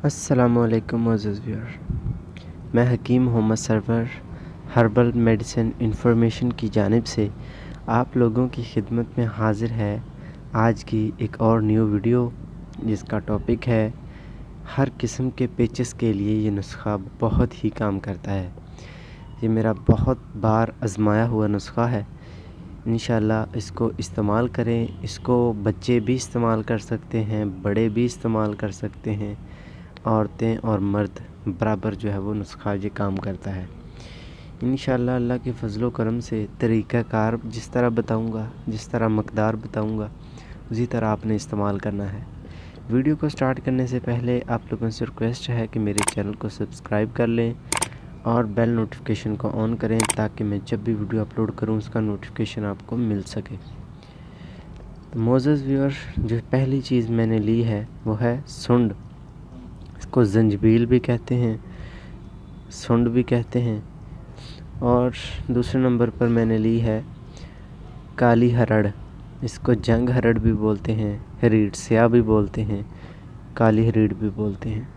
अस्सलामुअलैकुम मोअज़्ज़ज़ व्यूअर, मैं Hakeem Mohammad Sarwar herbal medicine information की जानिब से आप लोगों की खिदमत में हाज़िर है आज की एक और न्यू वीडियो, जिसका टॉपिक है हर किस्म के पेचेस के लिए ये नुस्खा बहुत ही काम करता है। ये मेरा बहुत बार आजमाया हुआ नुस्खा है। इंशाल्लाह इसको इस्तेमाल करें। इसको बच्चे भी इस्तेमाल कर सकते हैं, बड़े भी इस्तेमाल कर सकते हैं, औरतें और मर्द बराबर जो है वो नुस्खा ये काम करता है। इंशाल्लाह अल्लाह के फ़ज़ल व करम से तरीक़ाकार जिस तरह बताऊंगा, जिस तरह मकदार बताऊंगा, उसी तरह आपने इस्तेमाल करना है। वीडियो को स्टार्ट करने से पहले आप लोगों से रिक्वेस्ट है कि मेरे चैनल को सब्सक्राइब कर लें और बेल नोटिफिकेशन को ऑन करें, ताकि मैं जब भी वीडियो अपलोड करूं उसका नोटिफिकेशन आपको मिल सके। तो मोअज़्ज़ज़ व्यूअर, जो पहली चीज़ मैंने ली है वो है सुंड। इसको जंजबील भी कहते हैं, सुंड भी कहते हैं। और दूसरे नंबर पर मैंने ली है काली हरड़। इसको जंग हरड़ भी बोलते हैं, हरीड़ स्या भी बोलते हैं, काली हरीड़ भी बोलते हैं।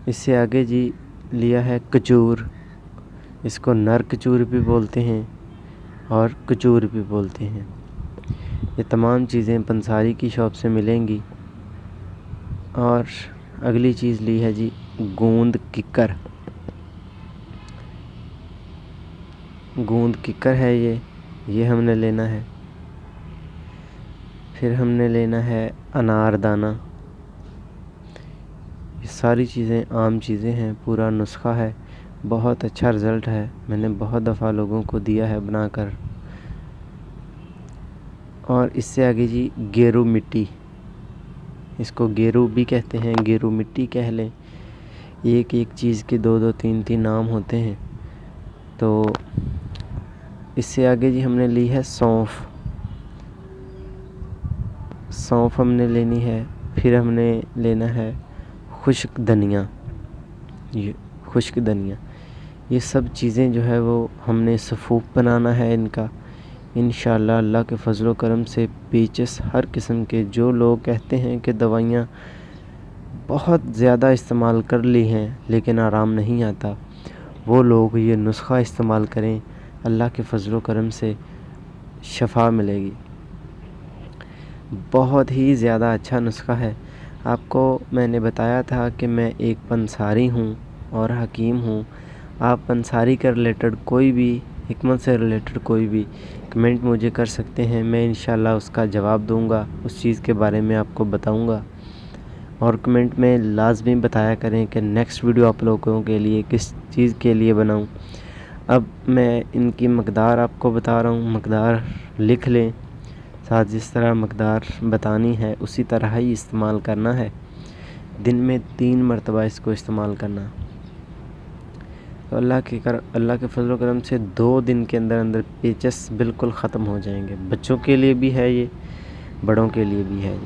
इससे आगे जी लिया है कचूर। इसको नर कचूर भी बोलते हैं और कचूर भी बोलते हैं। ये तमाम चीज़ें पंसारी की शॉप से मिलेंगी। और अगली चीज़ ली है जी गूंद किक्कर। गूंद किक्कर है ये हमने लेना है। फिर हमने लेना है अनारदाना। ये सारी चीज़ें आम चीज़ें हैं, पूरा नुस्खा है, बहुत अच्छा रिज़ल्ट है, मैंने बहुत दफ़ा लोगों को दिया है बनाकर। और इससे आगे जी गेरू मिट्टी। इसको गेरू भी कहते हैं, गेरू मिट्टी कह लें। एक एक चीज़ के दो दो तीन तीन नाम होते हैं। तो इससे आगे जी हमने ली है सौंफ। सौंफ हमने लेनी है। फिर हमने लेना है खुश्क धनिया। ये खुश्क धनिया, ये सब चीज़ें जो है वो हमने सफ़ूफ बनाना है इनका। इंशाअल्लाह अल्लाह के फ़ज़ल व करम से पेचेस हर किस्म के, जो लोग कहते हैं कि दवाइयाँ बहुत ज़्यादा इस्तेमाल कर ली हैं लेकिन आराम नहीं आता, वो लोग ये नुस्खा इस्तेमाल करें, अल्लाह के फ़ज़ल व करम से शफ़ा मिलेगी। बहुत ही ज़्यादा अच्छा नुस्खा है। आपको मैंने बताया था कि मैं एक पंसारी हूँ और हकीम हूँ। आप पंसारी के रिलेटेड कोई भी, हिकमत से रिलेटेड कोई भी कमेंट मुझे कर सकते हैं। मैं इंशाल्लाह उसका जवाब दूंगा, उस चीज़ के बारे में आपको बताऊंगा। और कमेंट में लाजमी बताया करें कि नेक्स्ट वीडियो आप लोगों के लिए किस चीज़ के लिए बनाऊं। अब मैं इनकी मकदार आपको बता रहा हूँ, मकदार लिख लें, साथ जिस तरह मकदार बतानी है उसी तरह ही इस्तेमाल करना है। दिन में 3 मरतबा इसको इस्तेमाल करना। तो अल्लाह के फजल करम से 2 दिन के अंदर अंदर पेचेस बिल्कुल ख़त्म हो जाएंगे। बच्चों के लिए भी है ये, बड़ों के लिए भी है ये।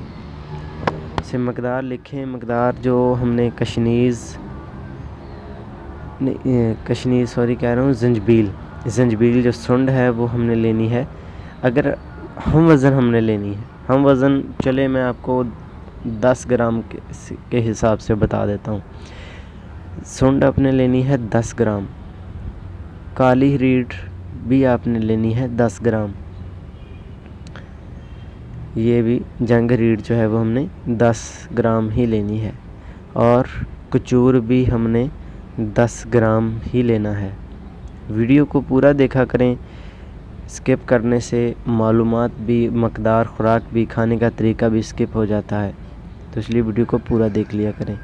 इसे मकदार लिखें। मकदार जो हमने जंजबील जो सुंड है वो हमने लेनी है। अगर हम वज़न हमने लेनी है, हम वज़न चले मैं आपको 10 ग्राम के हिसाब से बता देता हूँ। सुंड आपने लेनी है 10 ग्राम। काली हरीड़ भी आपने लेनी है 10 ग्राम। ये भी जंग हरीड़ जो है वो हमने 10 ग्राम ही लेनी है। और कचूर भी हमने 10 ग्राम ही लेना है। वीडियो को पूरा देखा करें, स्किप करने से मालूमात भी, मकदार, खुराक भी, खाने का तरीका भी स्किप हो जाता है, तो इसलिए वीडियो को पूरा देख लिया करें।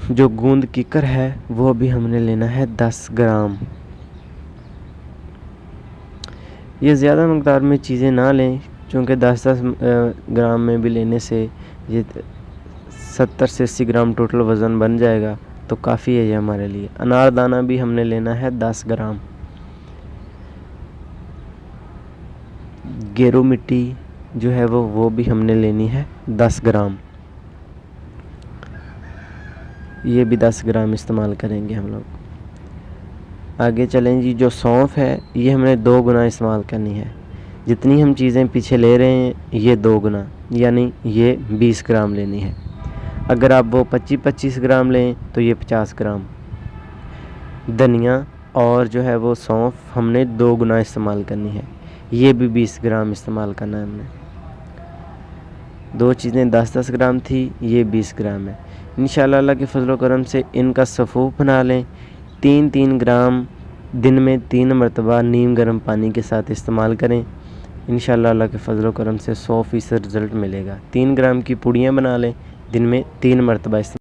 जो गूंद किक्कर है वो भी हमने लेना है 10 ग्राम। ये ज़्यादा मकदार में चीज़ें ना लें, क्योंकि 10-10 ग्राम में भी लेने से ये 70 से 80 ग्राम टोटल वज़न बन जाएगा, तो काफ़ी है ये हमारे लिए। अनारदाना भी हमने लेना है 10 ग्राम। गेरू मिट्टी जो है वो भी हमने लेनी है 10 ग्राम। ये भी 10 ग्राम इस्तेमाल करेंगे हम लोग। आगे चलें जी। जो सौंफ है ये हमने 2 गुना इस्तेमाल करनी है। जितनी हम चीज़ें पीछे ले रहे हैं ये 2 गुना, यानी ये 20 ग्राम लेनी है। अगर आप वो 25-25 ग्राम लें तो ये 50 ग्राम। धनिया और जो है वो सौंफ हमने 2 गुना इस्तेमाल करनी है, ये भी 20 ग्राम इस्तेमाल करना है हमने। 2 चीज़ें 10-10 ग्राम थी, ये 20 ग्राम है। इंशाअल्लाह अल्लाह के फजल करम से इनका सफ़ूफ बना लें। 3-3 ग्राम दिन में 3 मरतबा नीम गर्म पानी के साथ इस्तेमाल करें। इंशाअल्लाह अल्लाह के फजल करम से 100% रिज़ल्ट मिलेगा। 3 ग्राम की पुड़ियाँ बना लें, दिन में 3 मरतबा इस्तेमाल